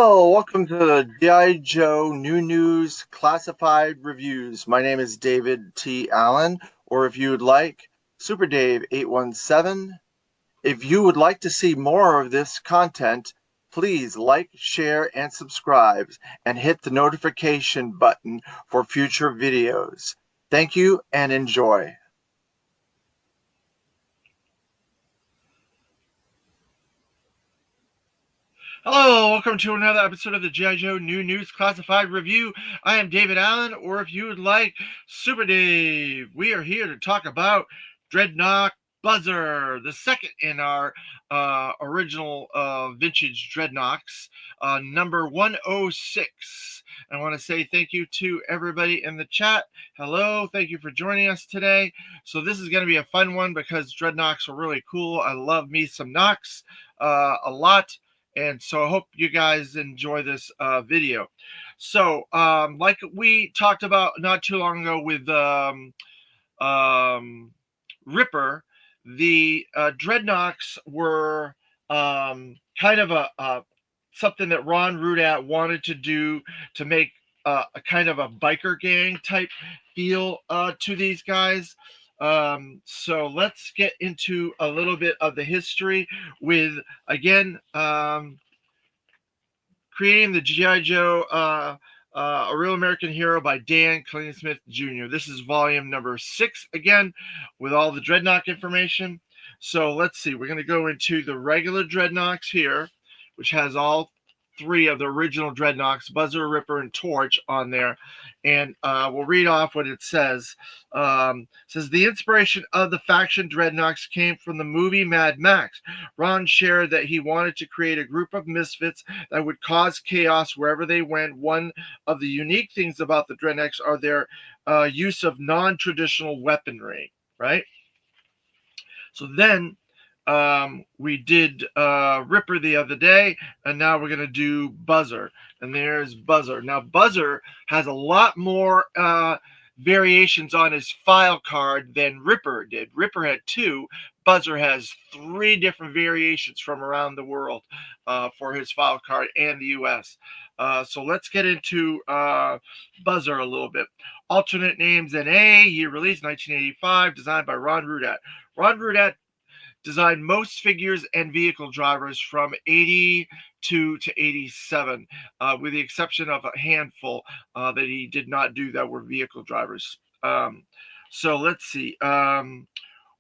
Hello, welcome to the G.I. Joe New News Classified Reviews. My name is David T. Allen, or if you would like, Super Dave 817. If you would like to see more of this content, please like, share, and subscribe, and hit the notification button for future videos. Thank you and enjoy. Hello, welcome to another episode of the G.I. Joe New News Classified Review. I am David Allen, or if you would like, Super Dave. We are here to talk about Dreadnok Buzzer, the second in our original vintage Dreadnoks, number 106. I want to say thank you to everybody in the chat. Hello, thank you for joining us today. So this is going to be a fun one because Dreadnoks are really cool. I love me some Noks a lot. And so I hope you guys enjoy this video. So like we talked about not too long ago with Ripper, the Dreadnoks were kind of a something that Ron Rudat wanted to do to make a kind of a biker gang type feel to these guys. So let's get into a little bit of the history with, again, creating the G.I. Joe, A Real American Hero by Dan Clingsmith Jr. This is volume number 6 again with all the Dreadnok information. So let's see. We're going to go into the regular Dreadnoks here, which has all 3 of the original Dreadnoks, Buzzer, Ripper, and Torch on there. And we'll read off what it says. It says, the inspiration of the faction Dreadnoks came from the movie Mad Max. Ron shared that he wanted to create a group of misfits that would cause chaos wherever they went. One of the unique things about the Dreadnoks are their use of non-traditional weaponry, right? So then we did Ripper the other day, and now we're going to do Buzzer. And there's Buzzer. Now, Buzzer has a lot more variations on his file card than Ripper did. Ripper had 2. Buzzer has 3 different variations from around the world for his file card and the U.S. So let's get into Buzzer a little bit. Alternate names NA, year release 1985, designed by Ron Rudat. Ron Rudat designed most figures and vehicle drivers from 82 to 87, with the exception of a handful that he did not do that were vehicle drivers. So let's see.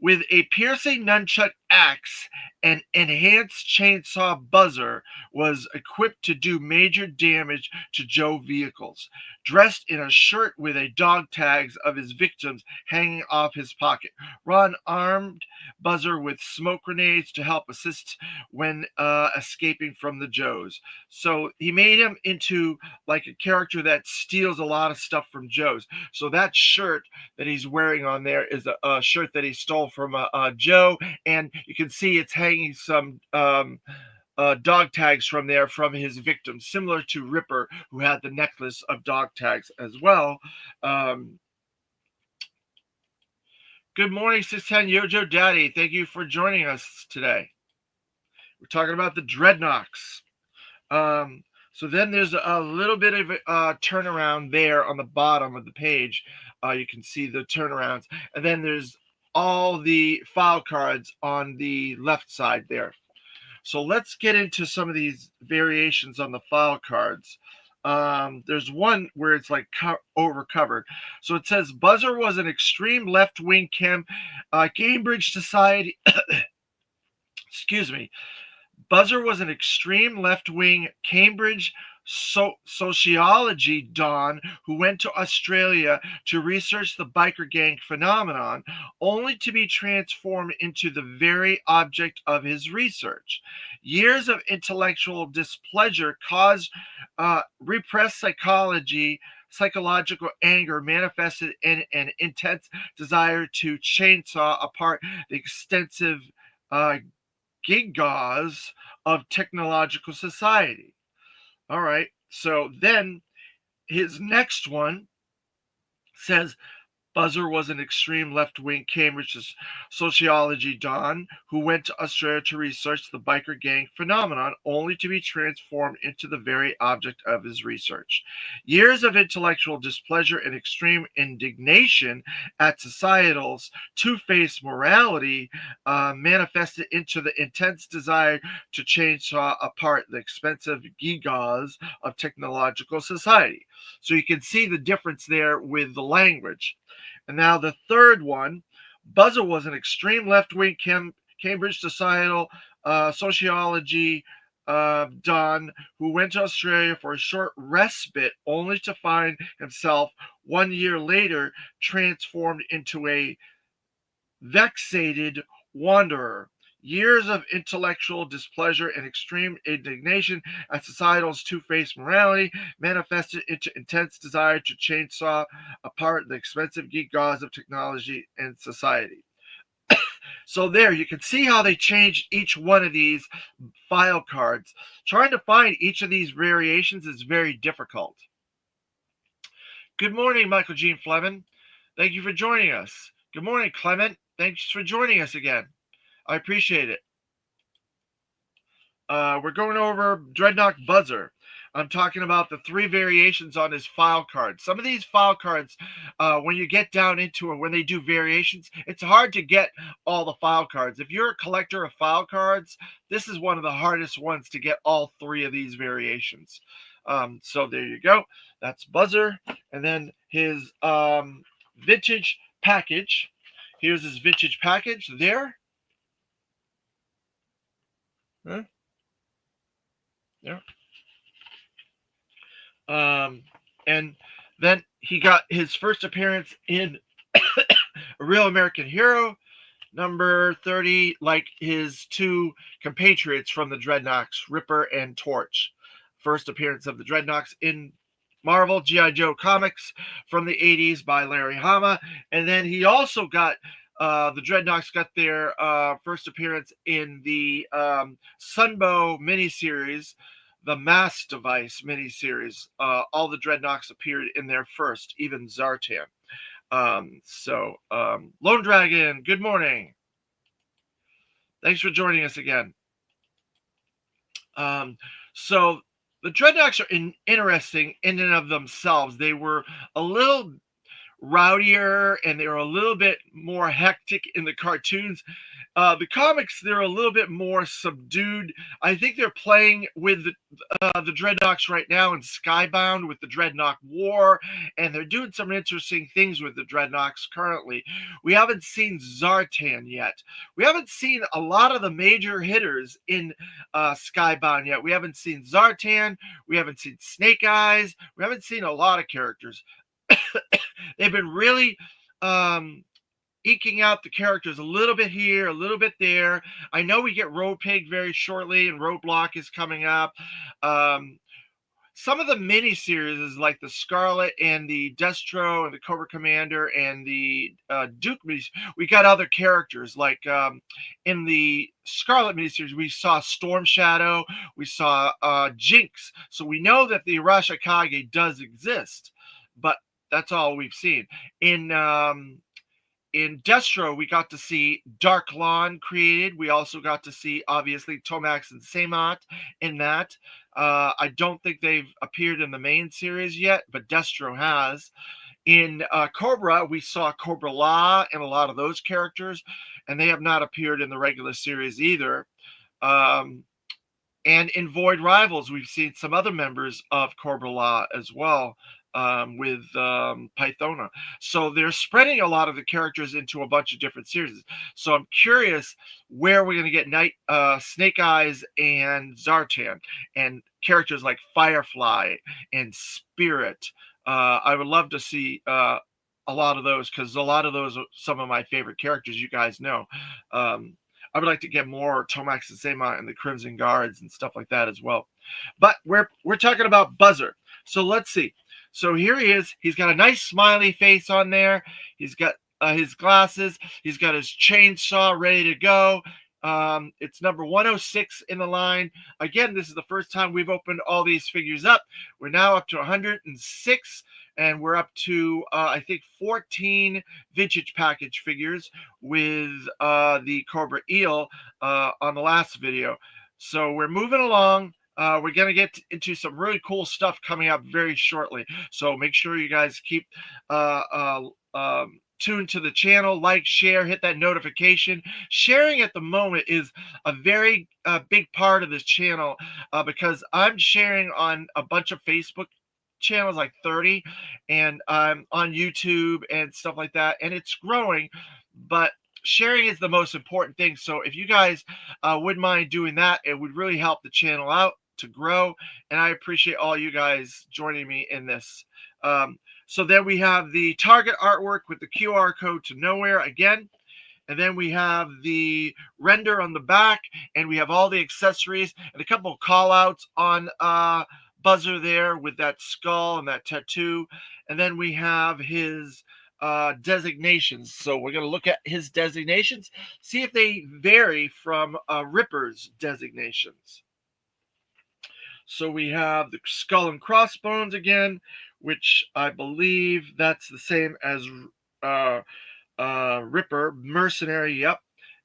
With a piercing nunchuck axe, an enhanced chainsaw Buzzer was equipped to do major damage to Joe vehicles. Dressed in a shirt with a dog tags of his victims hanging off his pocket, Ron armed Buzzer with smoke grenades to help assist when escaping from the Joes. So he made him into like a character that steals a lot of stuff from Joes. So that shirt that he's wearing on there is a shirt that he stole from Joe, and you can see it's hanging some dog tags from there from his victims, similar to Ripper, who had the necklace of dog tags as well. Good morning, 610 Yojo Daddy. Thank you for joining us today. We're talking about the Dreadnoks. So then there's a little bit of a turnaround there on the bottom of the page. You can see the turnarounds. And then there's all the file cards on the left side there. So let's get into some of these variations on the file cards. There's one where it's like over covered. So it says Buzzer was an extreme left-wing Cambridge Society. Excuse me. Buzzer was an extreme left-wing Cambridge sociology don who went to Australia to research the biker gang phenomenon, only to be transformed into the very object of his research. Years of intellectual displeasure caused repressed psychological anger manifested in an intense desire to chainsaw apart the extensive gigas of technological society. All right. So then his next one says Buzzer was an extreme left-wing Cambridge sociology don who went to Australia to research the biker gang phenomenon, only to be transformed into the very object of his research. Years of intellectual displeasure and extreme indignation at societal's two-faced morality manifested into the intense desire to chainsaw apart the expensive gewgaws of technological society. So you can see the difference there with the language. And now the third one, Buzzer was an extreme left-wing Cambridge societal sociology don who went to Australia for a short respite, only to find himself 1 year later transformed into a vexated wanderer. Years of intellectual displeasure and extreme indignation at societal's two-faced morality manifested into intense desire to chainsaw apart the expensive geek gauze of technology and society. So there, you can see how they changed each one of these file cards. Trying to find each of these variations is very difficult. Good morning, Michael Gene Fleming. Thank you for joining us. Good morning, Clement. Thanks for joining us again. I appreciate it. We're going over Dreadnok Buzzer. I'm talking about the three variations on his file card. Some of these file cards, when you get down into it, when they do variations, it's hard to get all the file cards. If you're a collector of file cards, this is one of the hardest ones to get all three of these variations. So there you go. That's Buzzer. And then his vintage package. Here's his vintage package there. Huh? Yeah. And then he got his first appearance in A Real American Hero, number 30, like his two compatriots from the Dreadnoks, Ripper and Torch. First appearance of the Dreadnoks in Marvel G.I. Joe comics from the 80s by Larry Hama. And then he also got the Dreadnoks got their first appearance in the Sunbow miniseries, the Mass Device miniseries. All the Dreadnoks appeared in there first, even Zartan. Lone Dragon, good morning. Thanks for joining us again. So the Dreadnoks are interesting in and of themselves. They were a little rowdier and they were a little bit more hectic in the cartoons. The comics, they're a little bit more subdued. I think they're playing with the Dreadnoks right now in Skybound with the Dreadnok War, and they're doing some interesting things with the Dreadnoks currently. We haven't seen Zartan yet. We haven't seen a lot of the major hitters in Skybound yet. We haven't seen Zartan. We haven't seen Snake Eyes. We haven't seen a lot of characters. They've been really eking out the characters a little bit here, a little bit there. I know we get Road Pig very shortly, and Roadblock is coming up. Some of the mini-series, like the Scarlet and the Destro and the Cobra Commander and the Duke miniseries, we got other characters. Like in the Scarlet miniseries, we saw Storm Shadow, we saw Jinx. So we know that the Arashikage does exist, but that's all we've seen. In Destro, we got to see Dark Lawn created. We also got to see, obviously, Tomax and Samat in that. I don't think they've appeared in the main series yet, but Destro has. In Cobra, we saw Cobra La and a lot of those characters, and they have not appeared in the regular series either. And in Void Rivals, we've seen some other members of Cobra La as well. With Pythona. So they're spreading a lot of the characters into a bunch of different series. So I'm curious where we're going to get Snake Eyes and Zartan and characters like Firefly and Spirit. I would love to see a lot of those because a lot of those are some of my favorite characters, you guys know. I would like to get more Tomax and Samat and the Crimson Guards and stuff like that as well. But we're talking about Buzzer. So let's see. So here he is. He's got a nice smiley face on there. He's got his glasses. He's got his chainsaw ready to go. It's number 106 in the line. Again, this is the first time we've opened all these figures up. We're now up to 106. and we're up to I think 14 vintage package figures with the Cobra Eel on the last video. So we're moving along. We're going to get into some really cool stuff coming up very shortly. So make sure you guys keep tuned to the channel, like, share, hit that notification. Sharing at the moment is a very big part of this channel because I'm sharing on a bunch of Facebook channels, like 30, and on YouTube and stuff like that, and it's growing, but sharing is the most important thing. So if you guys wouldn't mind doing that, it would really help the channel out to grow, and I appreciate all you guys joining me in this. So then we have the Target artwork with the QR code to nowhere again. And then we have the render on the back, and we have all the accessories and a couple of call outs on Buzzer there with that skull and that tattoo. And then we have his designations. So we're going to look at his designations, see if they vary from Ripper's designations. So we have the skull and crossbones again, which I believe that's the same as Ripper, mercenary, yep.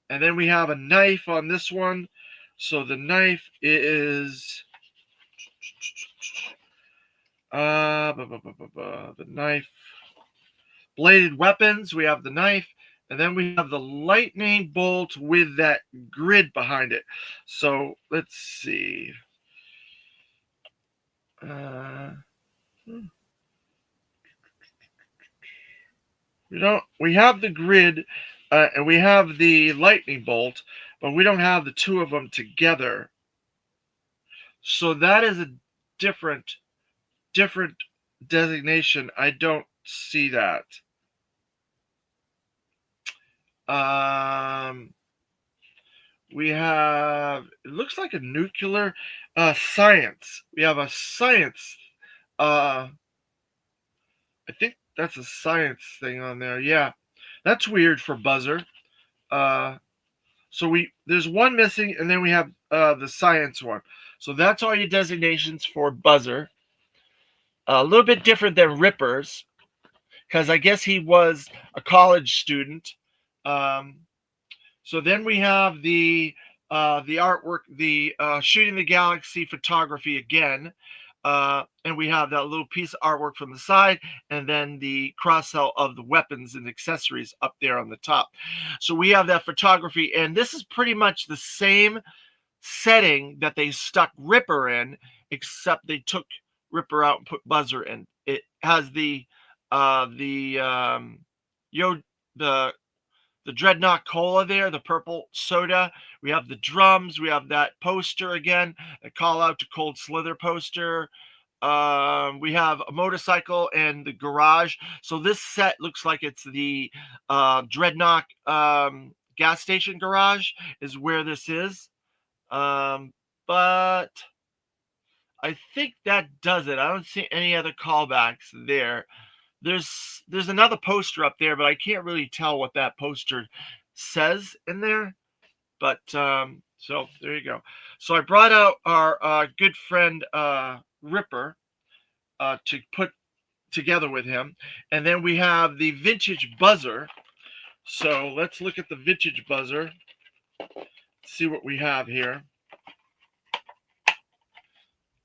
And then we have a knife on this one. So the knife is the knife, bladed weapons. We have the knife, and then we have the lightning bolt with that grid behind it. So let's see. We have the grid and we have the lightning bolt, but we don't have the two of them together. So that is a different designation. I don't see that. We have, it looks like a nuclear science. We have a science. I think that's a science thing on there. Yeah, that's weird for Buzzer. So there's one missing, and then we have the science one. So that's all your designations for Buzzer. A little bit different than Ripper's, because I guess he was a college student. So then we have the artwork, the Shooting the Galaxy photography again. And we have that little piece of artwork from the side, and then the cross-sell of the weapons and accessories up there on the top. So we have that photography, and this is pretty much the same setting that they stuck Ripper in, except they took Ripper out and put Buzzer in. It has the Dreadnok cola there, the purple soda. We have the drums. We have that poster again, a call out to Cold Slither poster. We have a motorcycle and the garage. So this set looks like it's the Dreadnok gas station garage is where this is. But I think that does it. I don't see any other callbacks there. There's another poster up there, but I can't really tell what that poster says in there. But so there you go. So I brought out our good friend Ripper to put together with him, and then we have the vintage Buzzer. So let's look at the vintage Buzzer. See what we have here.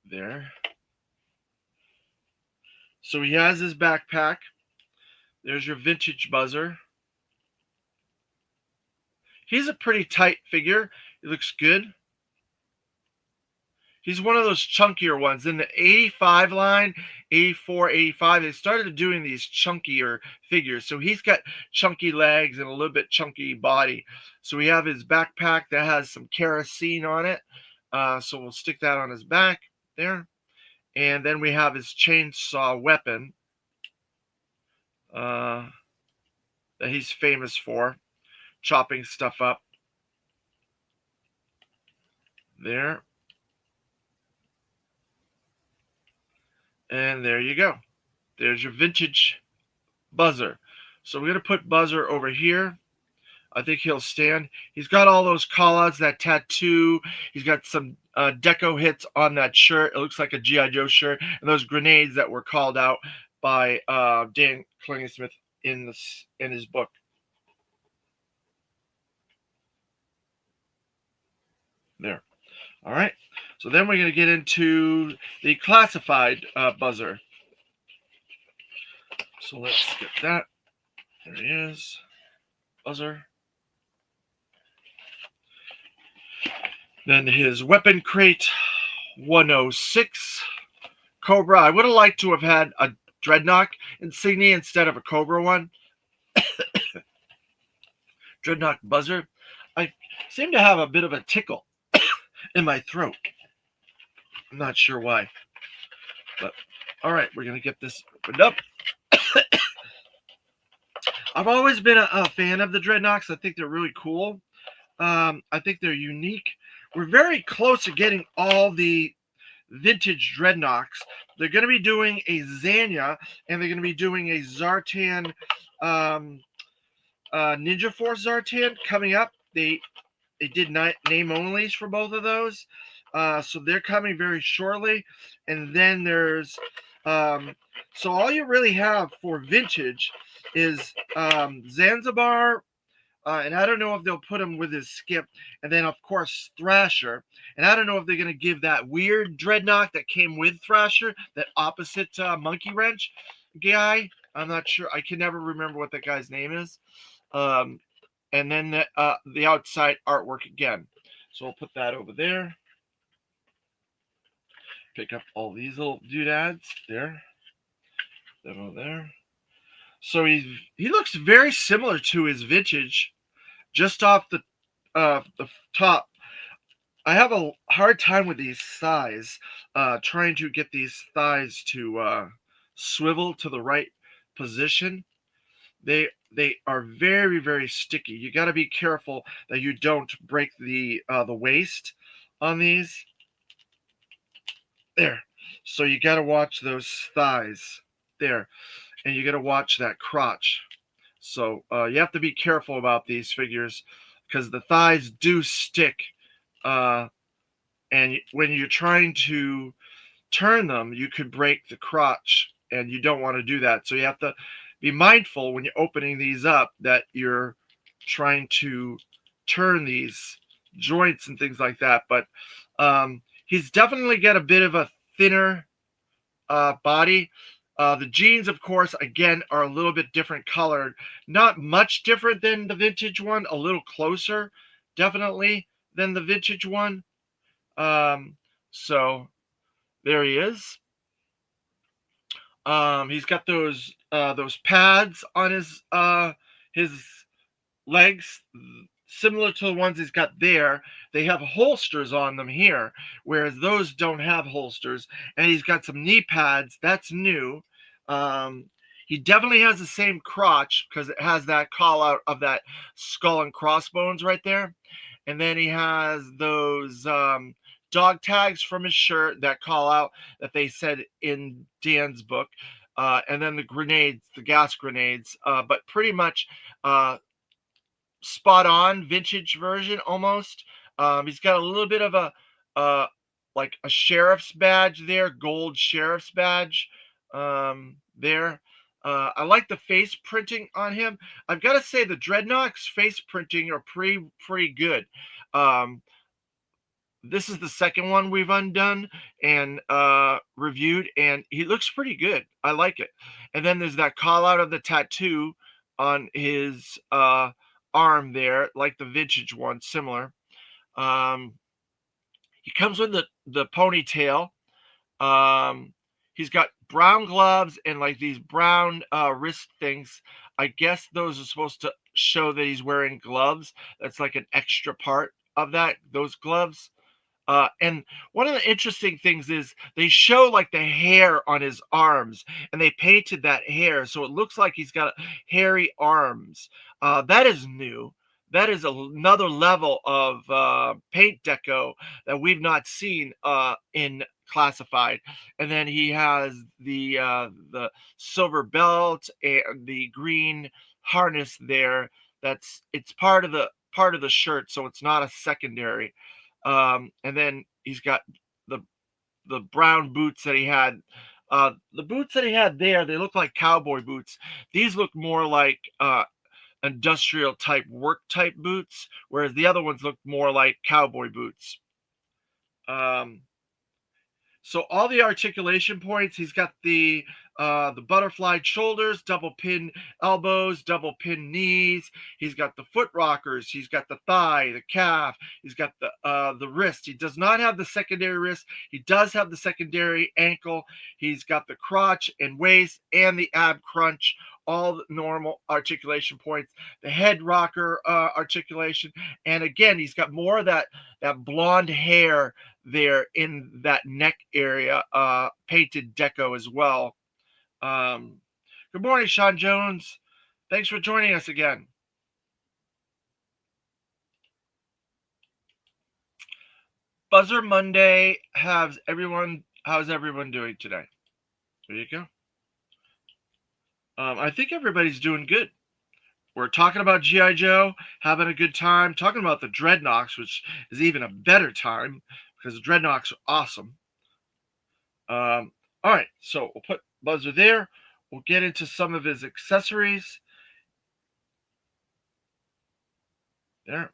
There. So he has his backpack. There's your vintage Buzzer. He's a pretty tight figure. He looks good. He's one of those chunkier ones. In the 85 line, 84, 85, they started doing these chunkier figures. So he's got chunky legs and a little bit chunky body. So we have his backpack that has some kerosene on it. So we'll stick that on his back there. And then we have his chainsaw weapon that he's famous for, chopping stuff up. There. And there you go. There's your vintage Buzzer. So we're going to put Buzzer over here. I think he'll stand. He's got all those callouts, that tattoo. He's got some deco hits on that shirt. It looks like a G.I. Joe shirt. And those grenades that were called out by Dan Klingsmith in his book. There. All right. So then we're going to get into the classified buzzer. So let's get that. There he is. Buzzer. Then his weapon crate 106 Cobra. I would have liked to have had a Dreadnok insignia instead of a Cobra one. Dreadnok buzzer. I seem to have a bit of a tickle in my throat. I'm not sure why. But all right, we're going to get this opened up. I've always been a fan of the Dreadnoks. I think they're really cool. I think they're unique. We're very close to getting all the vintage Dreadnoks. They're going to be doing a Zanya, and they're going to be doing a Zartan Ninja Force Zartan coming up. They did name onlys for both of those. So they're coming very shortly. And then there's so all you really have for vintage is Zanzibar, and I don't know if they'll put him with his skip, and then of course Thrasher. And I don't know if they're going to give that weird Dreadnok that came with Thrasher, that opposite Monkey Wrench guy. I'm not sure. I can never remember what that guy's name is. And then the outside artwork again. So we'll put that over there. Pick up all these little doodads there. That over there. So he looks very similar to his vintage, just off the top. I have a hard time with these thighs, trying to get these thighs to swivel to the right position. They are very, very sticky. You got to be careful that you don't break the waist on these. There. So you got to watch those thighs there, and you got to watch that crotch. So you have to be careful about these figures because the thighs do stick, and when you're trying to turn them, you could break the crotch, and you don't want to do that. So you have to be mindful when you're opening these up that you're trying to turn these joints and things like that. But he's definitely got a bit of a thinner body. The jeans, of course, again, are a little bit different colored. Not much different than the vintage one, a little closer, definitely, than the vintage one. So there he is. He's got those pads on his legs, similar to the ones he's got there. They have holsters on them here, whereas those don't have holsters. And he's got some knee pads. That's new. He definitely has the same crotch because it has that call out of that skull and crossbones right there. And then he has those dog tags from his shirt that call out that they said in Dan's book. And then the grenades, the gas grenades, but pretty much spot on vintage version almost. He's got a little bit of a like a sheriff's badge there, gold sheriff's badge there. I like the face printing on him. I've got to say the Dreadnok's face printing are pretty good. This is the second one we've undone and reviewed, and he looks pretty good. I like it. And then there's that call out of the tattoo on his arm there, like the vintage one, similar. He comes with the ponytail. He's got brown gloves and like these brown wrist things. I guess those are supposed to show that he's wearing gloves. That's like an extra part of that, those gloves. And one of the interesting things is they show like the hair on his arms, and they painted that hair so it looks like he's got hairy arms. That is new. That is another level of paint deco that we've not seen in classified. And then he has the silver belt and the green harness there. It's part of the shirt, so it's not a secondary. And then he's got the brown boots that he had The boots that he had there, they look like cowboy boots. These look more like industrial type work type boots, whereas the other ones look more like cowboy boots. Um, so all the articulation points, he's got the butterfly shoulders, double pin elbows, double pin knees. He's got the foot rockers. He's got the thigh, the calf. He's got the wrist. He does not have the secondary wrist. He does have the secondary ankle. He's got the crotch and waist and the ab crunch. All the normal articulation points. The head rocker articulation, and again, he's got more of that blonde hair there in that neck area, painted deco as well. Good morning, Sean Jones. Thanks for joining us again. Buzzer Monday. How's everyone doing today? There you go. I think everybody's doing good. We're talking about G.I. Joe, having a good time, talking about the Dreadnoks, which is even a better time because the Dreadnoks are awesome. All right, so we'll put Buzzer there. We'll get into some of his accessories. There.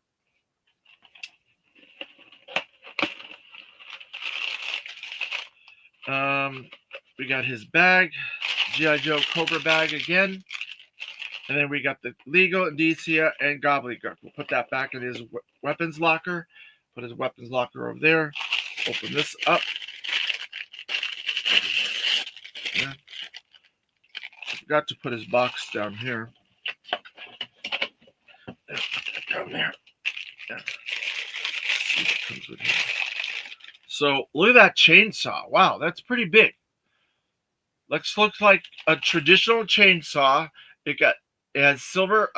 We got his bag, G.I. Joe Cobra bag again. And then we got the Legal, Indicia, and Gobbledygook. We'll put that back in his weapons locker. Put his weapons locker over there. Open this up. Yeah. I forgot to put his box down here. There, put that down there. Yeah. See what comes with him. So look at that chainsaw. Wow, that's pretty big. Looks like a traditional chainsaw. It has silver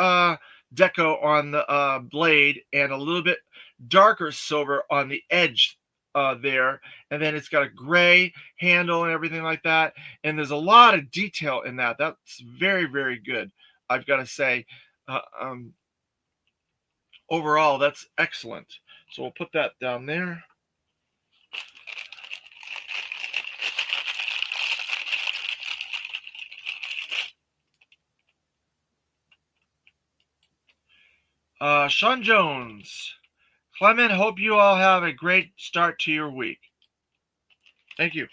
deco on the blade and a little bit darker silver on the edge there, and then it's got a gray handle and everything like that. And there's a lot of detail in that. That's very, very good, I've got to say. Overall, that's excellent. So we'll put that down there. Sean Jones. Clement, hope you all have a great start to your week. Thank you.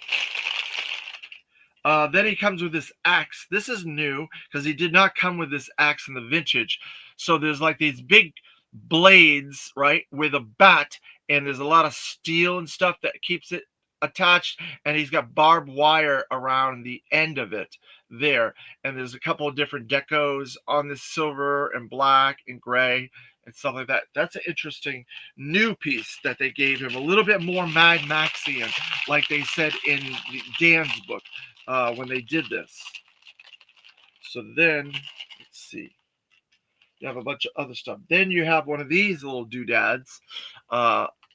Then he comes with this axe. This is new because he did not come with this axe in the vintage. So there's like these big blades, right, with a bat, and there's a lot of steel and stuff that keeps it attached, and he's got barbed wire around the end of it there. And there's a couple of different decos on this silver and black and gray and stuff like that. That's an interesting new piece that they gave him. A little bit more Mad Maxian, like they said in Dan's book when they did this. So then, let's see. You have a bunch of other stuff. Then you have one of these little doodads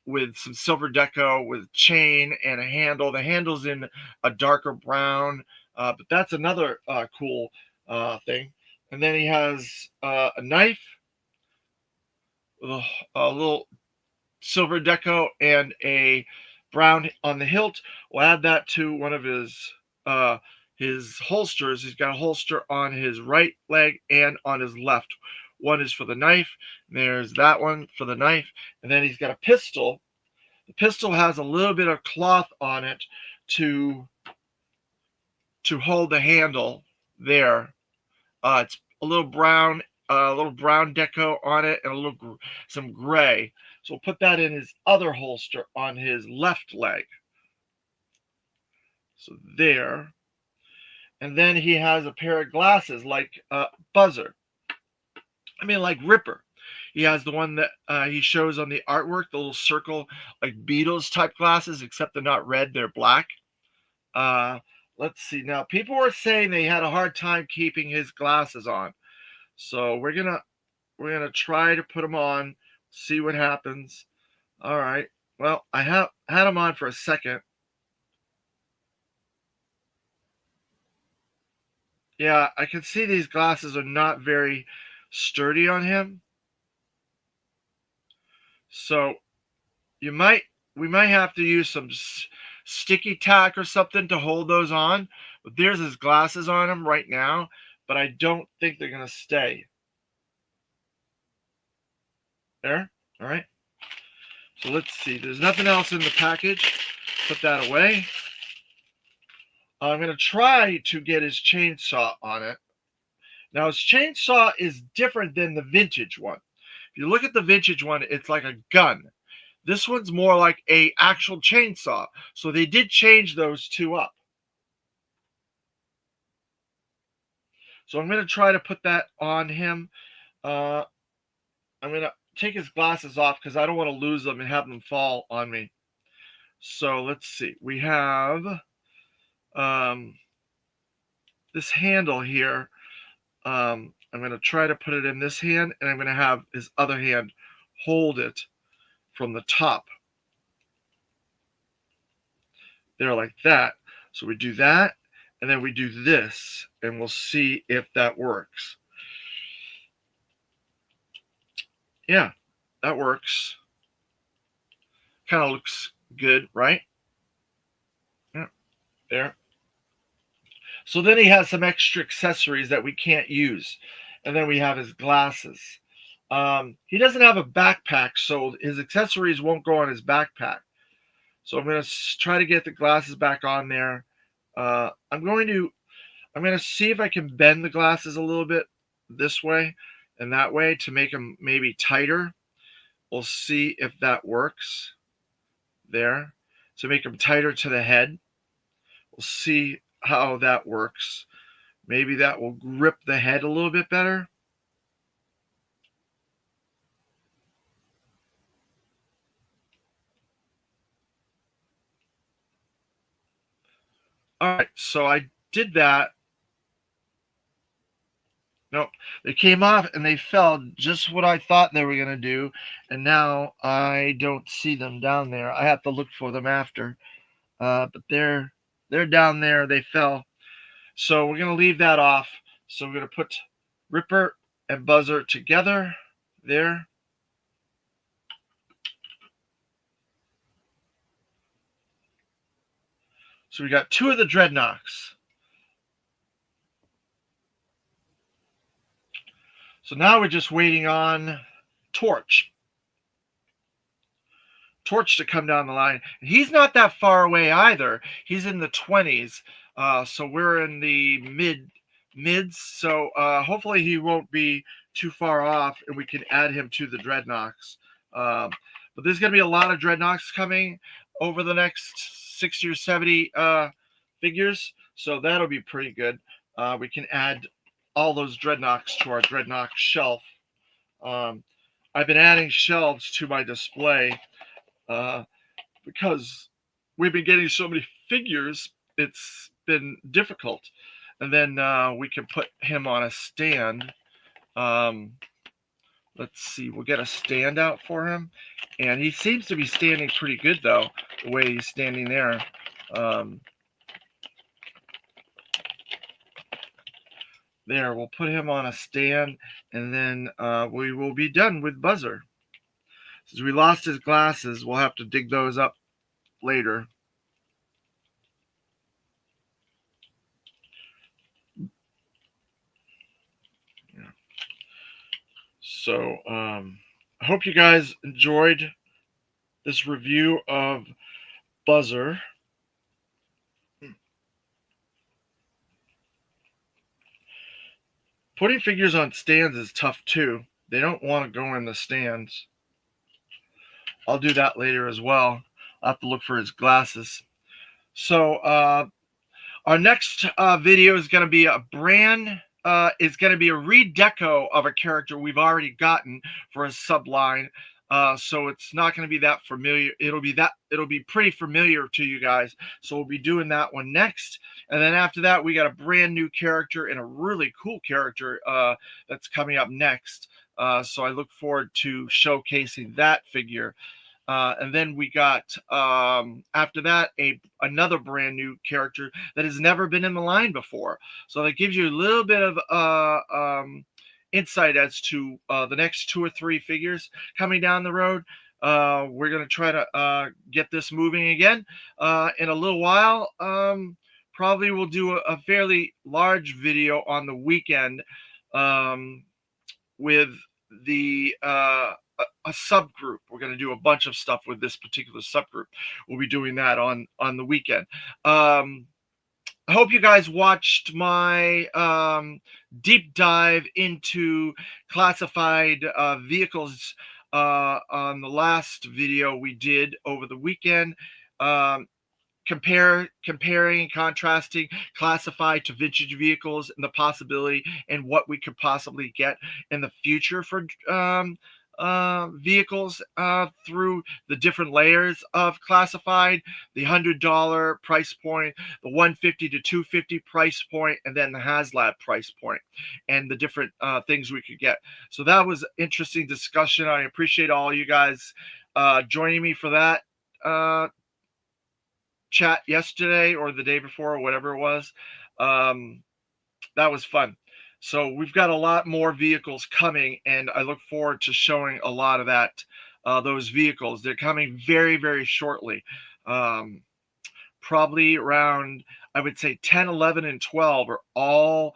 with some silver deco with chain and a handle. The handle's in a darker brown, but that's another cool thing. And then he has a knife with a little silver deco and a brown on the hilt. We'll add that to one of his holsters. He's got a holster on his right leg and on his left. One is for the knife. There's that one for the knife. And then he's got a pistol. The pistol has a little bit of cloth on it to hold the handle there. It's a little brown deco on it and some gray. So we'll put that in his other holster on his left leg. So there. And then he has a pair of glasses like Buzzer. I mean, like Ripper. He has the one that he shows on the artwork, the little circle, like Beatles type glasses, except they're not red, they're black. Let's see. Now, people were saying they had a hard time keeping his glasses on. So we're gonna try to put them on, see what happens. All right. Well, I had them on for a second. Yeah, I can see these glasses are not very sturdy on him. So we might have to use sticky tack or something to hold those on. But there's his glasses on him right now, but I don't think they're going to stay. There. All right. So let's see. There's nothing else in the package. Put that away. I'm going to try to get his chainsaw on it. Now, his chainsaw is different than the vintage one. If you look at the vintage one, it's like a gun. This one's more like a actual chainsaw. So they did change those two up. So I'm going to try to put that on him. I'm going to take his glasses off because I don't want to lose them and have them fall on me. So let's see. We have this handle here. I'm going to try to put it in this hand, and I'm going to have his other hand hold it from the top. There, like that. So we do that, and then we do this, and we'll see if that works. Yeah, that works. Kind of looks good, right? Yeah, there. So then he has some extra accessories that we can't use. And then we have his glasses. He doesn't have a backpack, so his accessories won't go on his backpack. So I'm going to try to get the glasses back on there. I'm going to see if I can bend the glasses a little bit this way and that way to make them maybe tighter. We'll see if that works. There. To make them tighter to the head. We'll see how that works. Maybe that will grip the head a little bit better. All right, so I did that. Nope, they came off and they fell just what I thought they were going to do. And now I don't see them down there. I have to look for them after. But they're down there. They fell. So we're going to leave that off. So we're going to put Ripper and Buzzer together there. So we got two of the Dreadnoks. So now we're just waiting on Torch to come down the line. He's not that far away either. He's in the 20s. So we're in the mids. So hopefully he won't be too far off and we can add him to the Dreadnoks. But there's going to be a lot of Dreadnoks coming over the next 60 or 70 figures. So that'll be pretty good. We can add all those Dreadnoks to our Dreadnok shelf. I've been adding shelves to my display because we've been getting so many figures, it's been difficult. And then we can put him on a stand. Let's see, we'll get a stand out for him. And he seems to be standing pretty good, though, the way he's standing there. There, we'll put him on a stand, and then we will be done with Buzzer. Since we lost his glasses, we'll have to dig those up later. Yeah. So, I hope you guys enjoyed this review of Buzzer. Putting figures on stands is tough too. They don't want to go in the stands. I'll do that later as well. I'll have to look for his glasses. So our next video is going to be a redeco of a character we've already gotten for a subline. So it's not going to be that familiar. It'll be pretty familiar to you guys. So we'll be doing that one next. And then after that, we got a brand new character and a really cool character that's coming up next. So I look forward to showcasing that figure. And then we got, after that, another brand new character that has never been in the line before. So that gives you a little bit of insight as to the next 2 or 3 figures coming down the road. We're going to try to get this moving again in a little while. Probably we'll do a fairly large video on the weekend with the a subgroup. We're going to do a bunch of stuff with this particular subgroup. We'll be doing that on the weekend. I hope you guys watched my deep dive into classified vehicles on the last video we did over the weekend. Comparing and contrasting classified to vintage vehicles and the possibility and what we could possibly get in the future for vehicles through the different layers of classified, the $100 price point, the $150 to $250 price point, and then the HasLab price point, and the different things we could get. So that was an interesting discussion. I appreciate all you guys joining me for that chat yesterday or the day before or whatever it was. That was fun. So we've got a lot more vehicles coming, and I look forward to showing a lot of that, those vehicles. They're coming very, very shortly. Probably around, I would say 10, 11, and 12 are all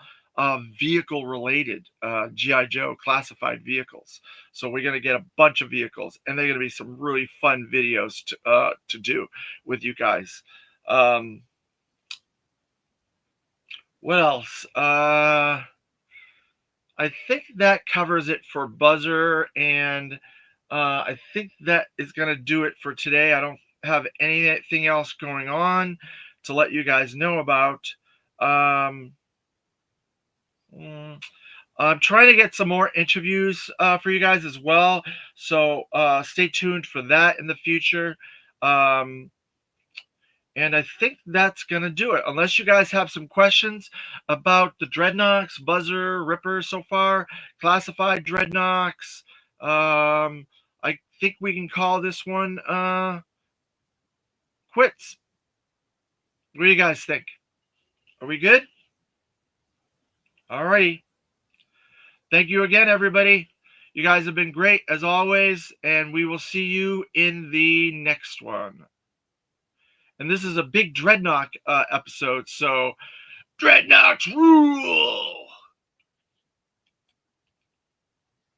vehicle related, G.I. Joe classified vehicles. So we're going to get a bunch of vehicles, and they're going to be some really fun videos to do with you guys. What else? I think that covers it for Buzzer, and I think that is going to do it for today. I don't have anything else going on to let you guys know about. I'm trying to get some more interviews for you guys as well, so stay tuned for that in the future. And I think that's going to do it. Unless you guys have some questions about the Dreadnoks, Buzzer, Ripper so far, classified Dreadnoks. I think we can call this one quits. What do you guys think? Are we good? Alrighty. Thank you again, everybody. You guys have been great as always, and we will see you in the next one. And this is a big Dreadnok episode, so Dreadnoks rule!